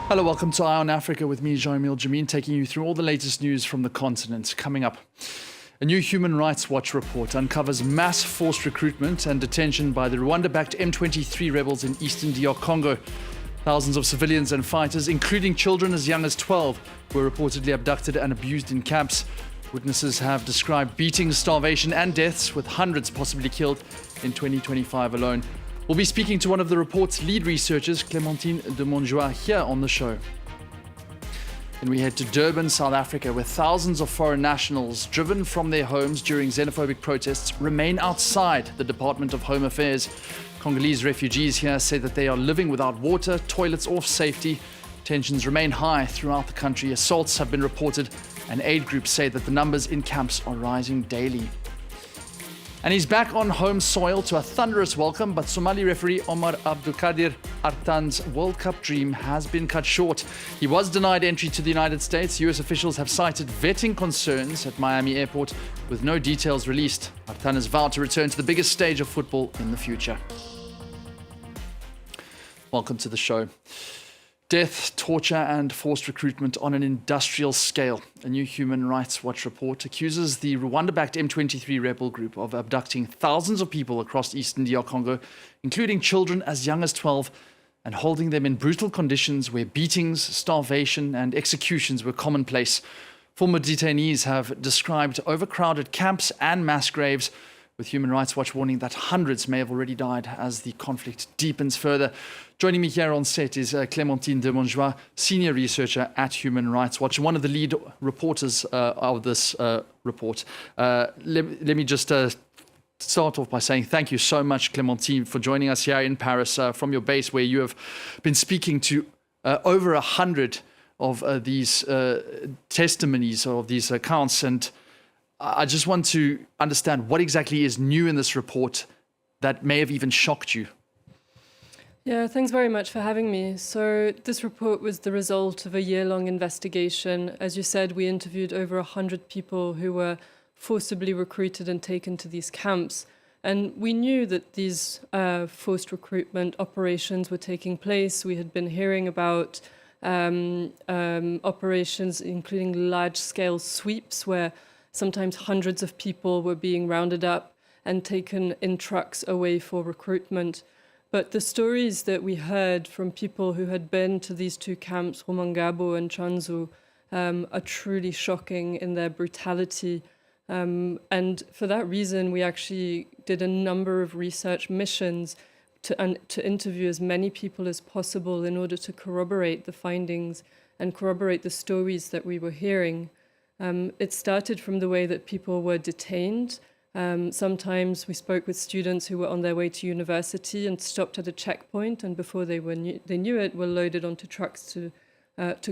Hello, welcome to Eye on Africa with me, Jean-Emile Jameen, taking you through all the latest news from the continent. Coming up, a new Human Rights Watch report uncovers mass forced recruitment and detention by the Rwanda-backed M23 rebels in eastern DR Congo. Thousands of civilians and fighters, including children as young as 12, were reportedly abducted and abused in camps. Witnesses have described beatings, starvation and deaths, with hundreds possibly killed in 2025 alone. We'll be speaking to one of the report's lead researchers, Clémentine de Montjoie, here on the show. And we head to Durban, South Africa, where thousands of foreign nationals driven from their homes during xenophobic protests remain outside the Department of Home Affairs. Congolese refugees here say that they are living without water, toilets or safety. Tensions remain high throughout the country. Assaults have been reported, and aid groups say that the numbers in camps are rising daily. And he's back on home soil to a thunderous welcome, but Somali referee Omar Abdulkadir Artan's World Cup dream has been cut short. He was denied entry to the United States. US officials have cited vetting concerns at Miami Airport, with no details released. Artan has vowed to return to the biggest stage of football in the future. Welcome to the show. Death, torture and forced recruitment on an industrial scale. A new Human Rights Watch report accuses the Rwanda-backed M23 rebel group of abducting thousands of people across eastern DR Congo, including children as young as 12, and holding them in brutal conditions where beatings, starvation and executions were commonplace. Former detainees have described overcrowded camps and mass graves, with Human Rights Watch warning that hundreds may have already died as the conflict deepens further. Joining me here on set is Clémentine de Montjoie, senior researcher at Human Rights Watch, and one of the lead reporters of this report. Let me just start off by saying thank you so much, Clémentine, for joining us here in Paris from your base, where you have been speaking to over 100 of these testimonies, of these accounts. And I just want to understand what exactly is new in this report that may have even shocked you. Yeah, thanks very much for having me. So this report was the result of a year-long investigation. As you said, we interviewed over 100 people who were forcibly recruited and taken to these camps. And we knew that these forced recruitment operations were taking place. We had been hearing about operations including large-scale sweeps where sometimes hundreds of people were being rounded up and taken in trucks away for recruitment. But the stories that we heard from people who had been to these two camps, Rumangabo and Chanzu, are truly shocking in their brutality. And for that reason, we actually did a number of research missions to interview as many people as possible in order to corroborate the findings and corroborate the stories that we were hearing. It started from the way that people were detained. Sometimes we spoke with students who were on their way to university and stopped at a checkpoint, and before they knew it, were loaded onto trucks to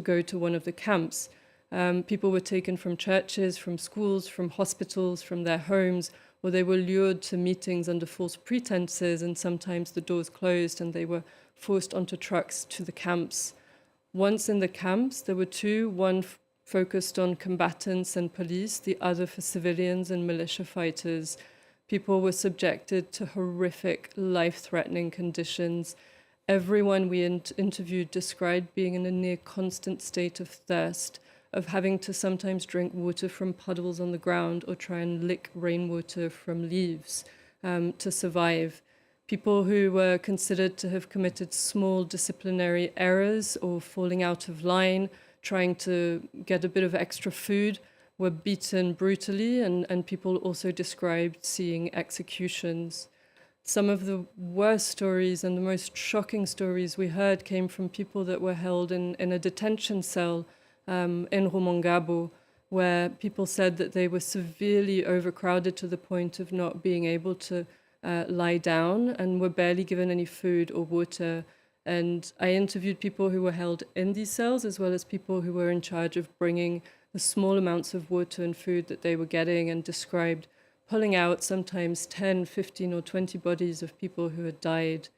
go to one of the camps. People were taken from churches, from schools, from hospitals, from their homes, or they were lured to meetings under false pretenses, and sometimes the doors closed and they were forced onto trucks to the camps. Once in the camps, there were two, one focused on combatants and police, the other for civilians and militia fighters. People were subjected to horrific, life-threatening conditions. Everyone we interviewed described being in a near constant state of thirst, of having to sometimes drink water from puddles on the ground or try and lick rainwater from leaves to survive. People who were considered to have committed small disciplinary errors or falling out of line, trying to get a bit of extra food, were beaten brutally, and people also described seeing executions. Some of the worst stories and the most shocking stories we heard came from people that were held in a detention cell in Rumangabo, where people said that they were severely overcrowded to the point of not being able to lie down and were barely given any food or water. And I interviewed people who were held in these cells, as well as people who were in charge of bringing the small amounts of water and food that they were getting, and described pulling out sometimes 10, 15 or 20 bodies of people who had died.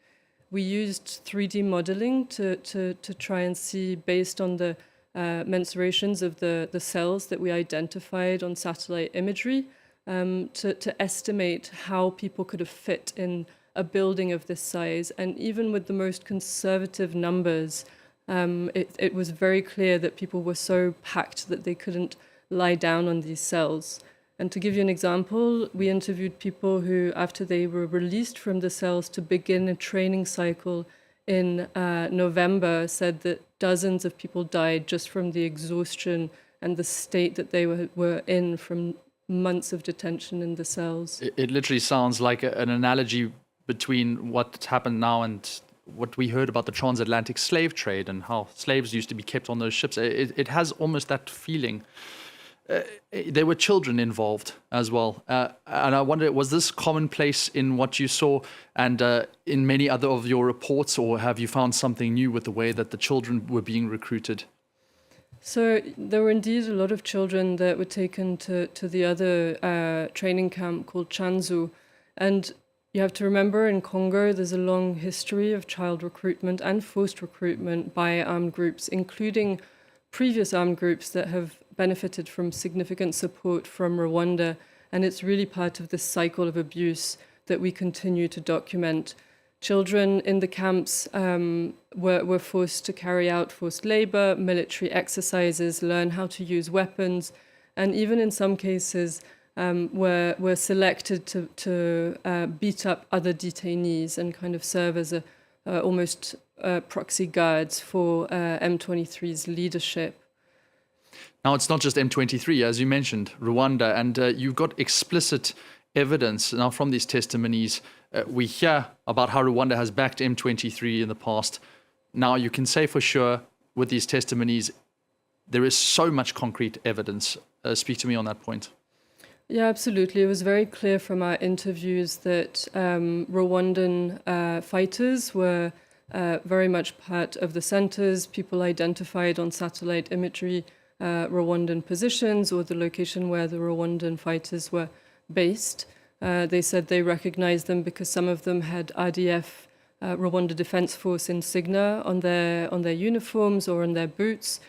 We used 3D modeling to try and see, based on the mensurations of the cells that we identified on satellite imagery, to estimate how people could have fit in a building of this size. And even with the most conservative numbers, it was very clear that people were so packed that they couldn't lie down on these cells. And to give you an example, we interviewed people who, after they were released from the cells to begin a training cycle in November, said that dozens of people died just from the exhaustion and the state that they were in from months of detention in the cells. It literally sounds like an analogy between what's happened now and what we heard about the transatlantic slave trade and how slaves used to be kept on those ships. It has almost that feeling. There were children involved as well. And I wonder, was this commonplace in what you saw and in many other of your reports, or have you found something new with the way that the children were being recruited? So there were indeed a lot of children that were taken to the other training camp called Chanzu. And you have to remember, in Congo, there's a long history of child recruitment and forced recruitment by armed groups, including previous armed groups that have benefited from significant support from Rwanda. And it's really part of this cycle of abuse that we continue to document. Children in the camps were forced to carry out forced labor, military exercises, learn how to use weapons, and even in some cases were selected to beat up other detainees and kind of serve as almost proxy guards for M23's leadership. Now, it's not just M23, as you mentioned, Rwanda, and you've got explicit evidence now from these testimonies. We hear about how Rwanda has backed M23 in the past. Now, you can say for sure with these testimonies, there is so much concrete evidence. Speak to me on that point. Yeah, absolutely. It was very clear from our interviews that Rwandan fighters were very much part of the centers. People identified on satellite imagery Rwandan positions or the location where the Rwandan fighters were based. They said they recognized them because some of them had RDF, Rwanda Defense Force insignia on their uniforms or on their boots,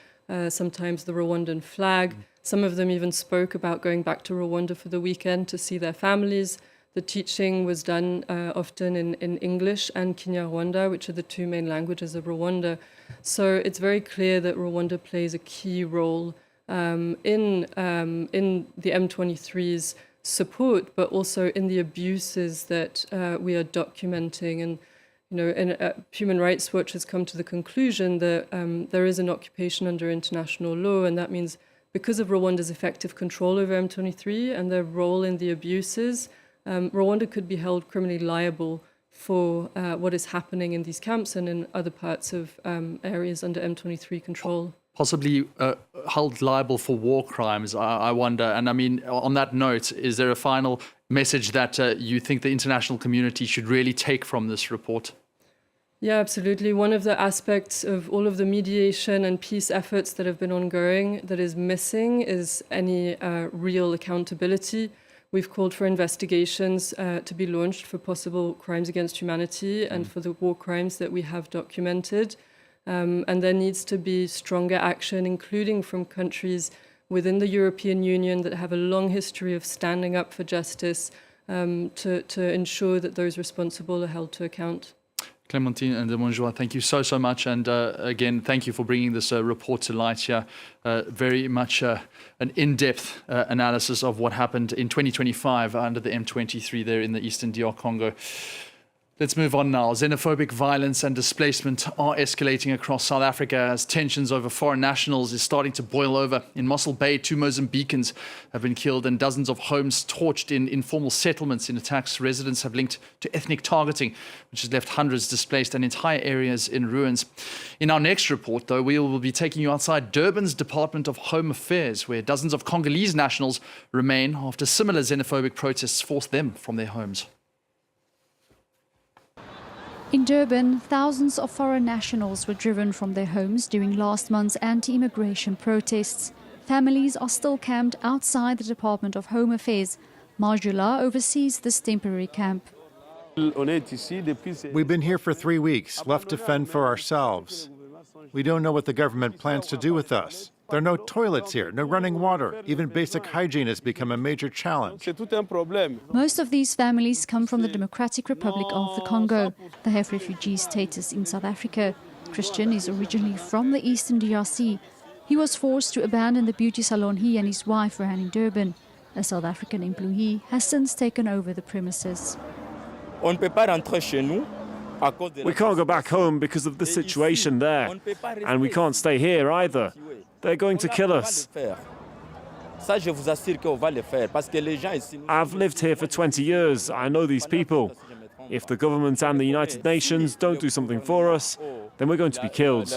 sometimes the Rwandan flag. Some of them even spoke about going back to Rwanda for the weekend to see their families. The teaching was done often in English and Kinyarwanda, which are the two main languages of Rwanda. So it's very clear that Rwanda plays a key role in the M23's support, but also in the abuses that we are documenting. And Human Rights Watch has come to the conclusion that there is an occupation under international law, and that means because of Rwanda's effective control over M23 and their role in the abuses, Rwanda could be held criminally liable for what is happening in these camps and in other parts of areas under M23 control. Possibly held liable for war crimes, I wonder. And I mean, on that note, is there a final message that you think the international community should really take from this report? Yeah, absolutely. One of the aspects of all of the mediation and peace efforts that have been ongoing that is missing is any real accountability. We've called for investigations to be launched for possible crimes against humanity and for the war crimes that we have documented. And there needs to be stronger action, including from countries within the European Union that have a long history of standing up for justice to ensure that those responsible are held to account. Clémentine and Demonjoie, thank you so much. And again, thank you for bringing this report to light here. Very much an in-depth analysis of what happened in 2025 under the M23 there in the eastern DR Congo. Let's move on now. Xenophobic violence and displacement are escalating across South Africa as tensions over foreign nationals is starting to boil over. In Mossel Bay, 2 Mozambicans have been killed and dozens of homes torched in informal settlements in attacks residents have linked to ethnic targeting, which has left hundreds displaced and entire areas in ruins. In our next report, though, we will be taking you outside Durban's Department of Home Affairs, where dozens of Congolese nationals remain after similar xenophobic protests forced them from their homes. In Durban, thousands of foreign nationals were driven from their homes during last month's anti-immigration protests. Families are still camped outside the Department of Home Affairs. Marjula oversees this temporary camp. We've been here for 3 weeks, left to fend for ourselves. We don't know what the government plans to do with us. There are no toilets here, no running water. Even basic hygiene has become a major challenge. Most of these families come from the Democratic Republic of the Congo. They have refugee status in South Africa. Christian is originally from the eastern DRC. He was forced to abandon the beauty salon he and his wife ran in Durban. A South African employee has since taken over the premises. We can't go back home because of the situation there, and we can't stay here either. They're going to kill us. I've lived here for 20 years. I know these people. If the government and the United Nations don't do something for us, then we're going to be killed.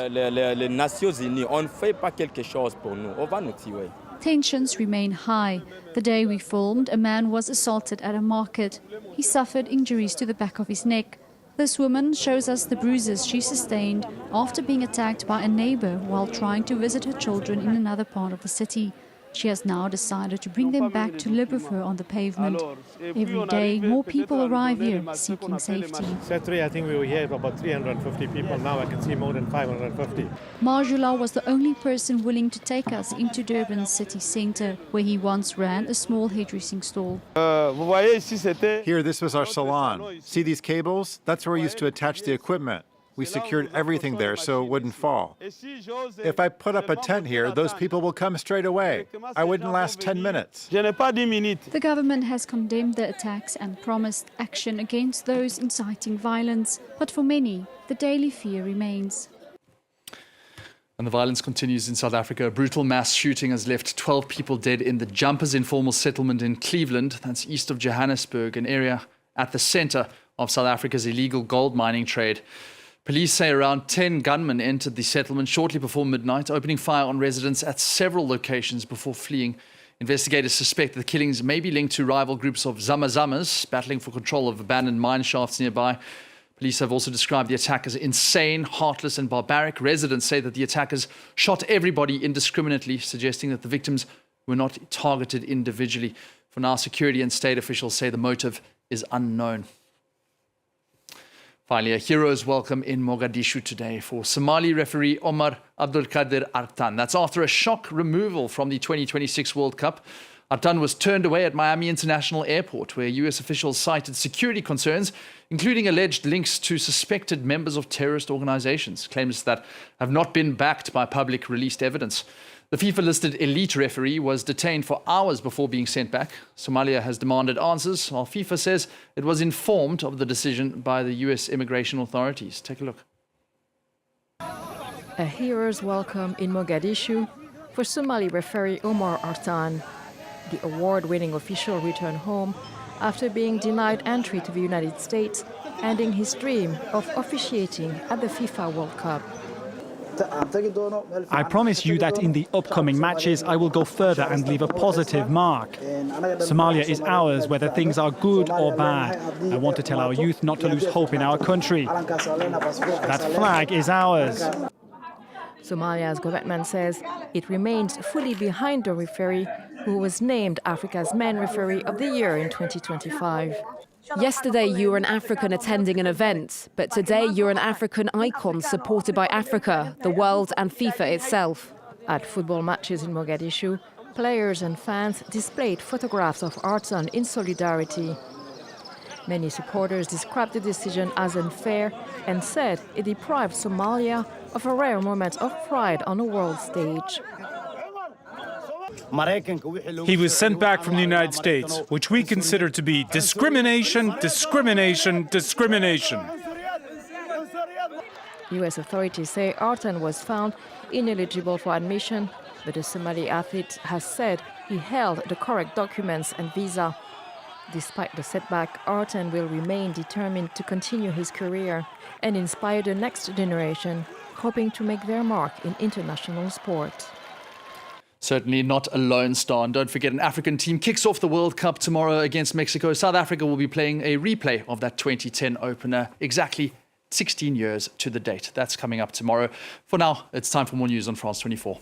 Tensions remain high. The day we filmed, a man was assaulted at a market. He suffered injuries to the back of his neck. This woman shows us the bruises she sustained after being attacked by a neighbor while trying to visit her children in another part of the city. She has now decided to bring them back to live with her on the pavement. Every day, more people arrive here seeking safety. Saturday, I think we were here for about 350 people. Now I can see more than 550. Marjula was the only person willing to take us into Durban's city centre, where he once ran a small hairdressing stall. Here, this was our salon. See these cables? That's where we used to attach the equipment. We secured everything there so it wouldn't fall. If I put up a tent here, those people will come straight away. I wouldn't last 10 minutes. The government has condemned the attacks and promised action against those inciting violence. But for many, the daily fear remains. And the violence continues in South Africa. A brutal mass shooting has left 12 people dead in the Jumpers informal settlement in Cleveland. That's east of Johannesburg, an area at the center of South Africa's illegal gold mining trade. Police say around 10 gunmen entered the settlement shortly before midnight, opening fire on residents at several locations before fleeing. Investigators suspect that the killings may be linked to rival groups of Zama-Zamas battling for control of abandoned mine shafts nearby. Police have also described the attack as insane, heartless and barbaric. Residents say that the attackers shot everybody indiscriminately, suggesting that the victims were not targeted individually. For now, security and state officials say the motive is unknown. Finally, a hero's welcome in Mogadishu today for Somali referee Omar Abdulkadir Artan. That's after a shock removal from the 2026 World Cup. Artan was turned away at Miami International Airport, where US officials cited security concerns, including alleged links to suspected members of terrorist organizations, claims that have not been backed by public released evidence. The FIFA-listed elite referee was detained for hours before being sent back. Somalia has demanded answers, while FIFA says it was informed of the decision by the US immigration authorities. Take a look. A hero's welcome in Mogadishu for Somali referee Omar Artan. The award-winning official returned home after being denied entry to the United States, ending his dream of officiating at the FIFA World Cup. I promise you that in the upcoming matches I will go further and leave a positive mark. Somalia is ours, whether things are good or bad. I want to tell our youth not to lose hope in our country. That flag is ours. Somalia's government says it remains fully behind the referee, who was named Africa's Man Referee of the Year in 2025. Yesterday you were an African attending an event, but today you're an African icon supported by Africa, the world and FIFA itself. At football matches in Mogadishu, players and fans displayed photographs of Artan in solidarity. Many supporters described the decision as unfair and said it deprived Somalia of a rare moment of pride on a world stage. He was sent back from the United States, which we consider to be discrimination, discrimination, discrimination. US authorities say Artan was found ineligible for admission, but the Somali athlete has said he held the correct documents and visa. Despite the setback, Artan will remain determined to continue his career and inspire the next generation, hoping to make their mark in international sport. Certainly not a lone star. And don't forget, an African team kicks off the World Cup tomorrow against Mexico. South Africa will be playing a replay of that 2010 opener, exactly 16 years to the date. That's coming up tomorrow. For now, it's time for more news on France 24.